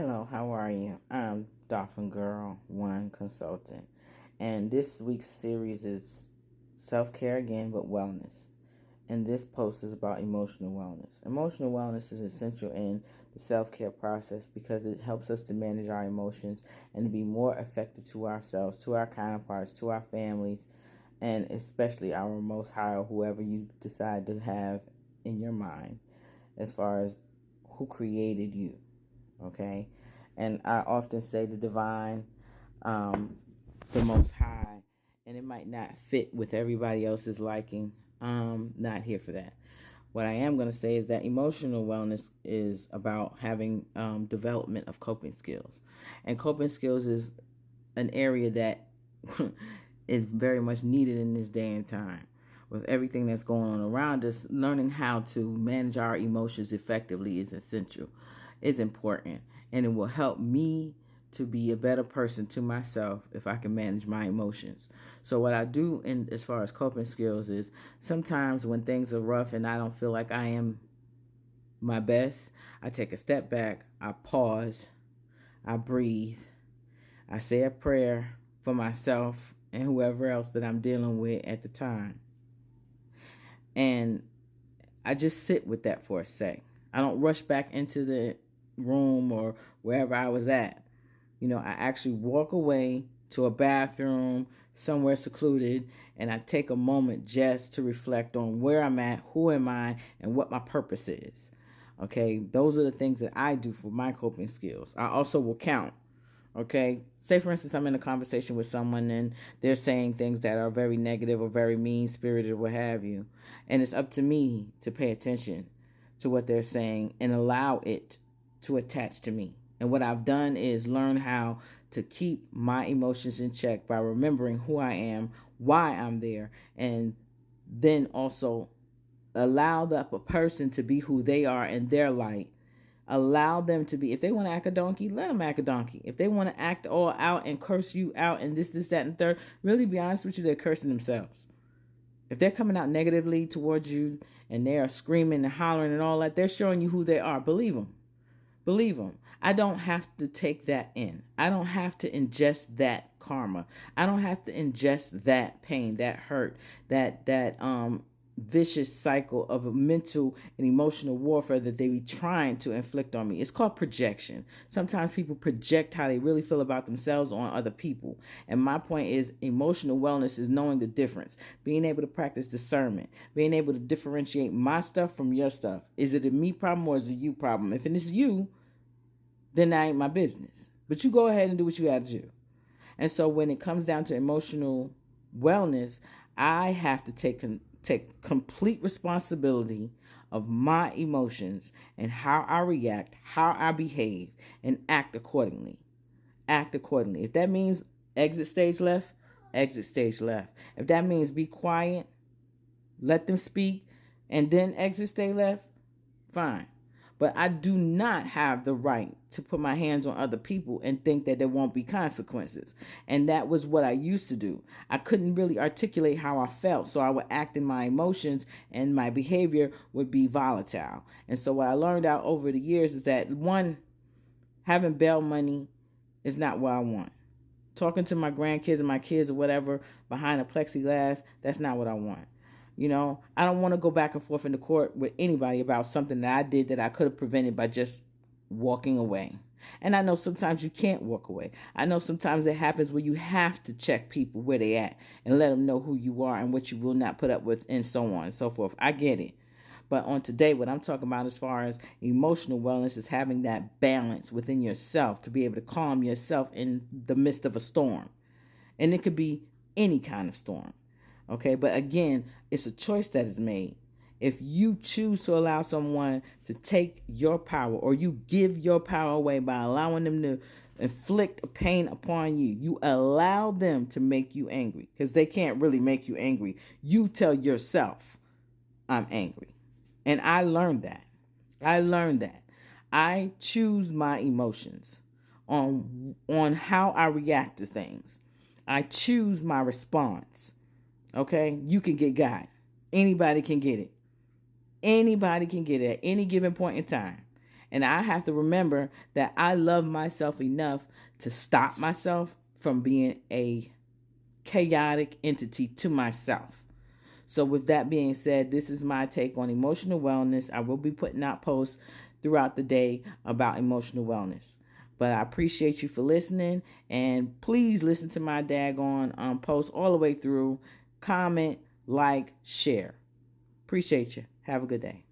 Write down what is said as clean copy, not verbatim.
Hello, how are you? I'm Dolphin Girl One Consultant, and this week's series is self care again, but wellness. And this post is about emotional wellness. Emotional wellness is essential in the self care process because it helps us to manage our emotions and to be more effective to ourselves, to our counterparts, to our families, and especially our Most High or whoever you decide to have in your mind as far as who created you. Okay, and I often say the divine, the most high, and it might not fit with everybody else's liking. Not here for that. What I am going to say is that emotional wellness is about having development of coping skills, and coping skills is an area that is very much needed in this day and time. With everything that's going on around us, learning how to manage our emotions effectively is essential. It's important, and it will help me to be a better person to myself if I can manage my emotions. So what I do in as far as coping skills is sometimes when things are rough and I don't feel like I am my best, I take a step back, I pause, I breathe, I say a prayer for myself and whoever else that I'm dealing with at the time. And I just sit with that for a sec. I don't rush back into the room or wherever I was at. I actually walk away to a bathroom somewhere secluded and I take a moment just to reflect on where I'm at, who am I, and what my purpose is. Okay, those are the things that I do for my coping skills. I also will count. Okay, say for instance, I'm in a conversation with someone and they're saying things that are very negative or very mean spirited or what have you. And it's up to me to pay attention to what they're saying and allow it to attach to me. And what I've done is learn how to keep my emotions in check by remembering who I am, why I'm there, and then also allow the person to be who they are in their light. Allow them to be. If they want to act a donkey, let them act a donkey. If they want to act all out and curse you out and this, that, and third, really be honest with you, they're cursing themselves. If they're coming out negatively towards you and they are screaming and hollering and all that, they're showing you who they are. Believe them. Believe them. I don't have to take that in. I don't have to ingest that karma. I don't have to ingest that pain, that hurt, that vicious cycle of mental and emotional warfare that they be trying to inflict on me. It's called projection. Sometimes people project how they really feel about themselves on other people. And my point is emotional wellness is knowing the difference, being able to practice discernment, being able to differentiate my stuff from your stuff. Is it a me problem or is it a you problem? If it's you, then that ain't my business. But you go ahead and do what you got to do. And so when it comes down to emotional wellness, I have to take complete responsibility of my emotions and how I react, how I behave, and act accordingly. Act accordingly. If that means exit stage left, exit stage left. If that means be quiet, let them speak, and then exit stage left, fine. But I do not have the right to put my hands on other people and think that there won't be consequences. And that was what I used to do. I couldn't really articulate how I felt, so I would act in my emotions and my behavior would be volatile. And so what I learned out over the years is that one, having bail money is not what I want. Talking to my grandkids and my kids or whatever behind a plexiglass, that's not what I want. I don't want to go back and forth in the court with anybody about something that I did that I could have prevented by just walking away. And I know sometimes you can't walk away. I know sometimes it happens where you have to check people where they at and let them know who you are and what you will not put up with and so on and so forth. I get it. But on today, what I'm talking about as far as emotional wellness is having that balance within yourself to be able to calm yourself in the midst of a storm. And it could be any kind of storm. Okay, but again, it's a choice that is made. If you choose to allow someone to take your power or you give your power away by allowing them to inflict a pain upon you, you allow them to make you angry because they can't really make you angry. You tell yourself, I'm angry. And I learned that. I choose my emotions on how I react to things. I choose my response. Okay, you can get God. Anybody can get it. Anybody can get it at any given point in time. And I have to remember that I love myself enough to stop myself from being a chaotic entity to myself. So with that being said, this is my take on emotional wellness. I will be putting out posts throughout the day about emotional wellness. But I appreciate you for listening, and please listen to my daggone post all the way through. Comment, like, share. Appreciate you. Have a good day.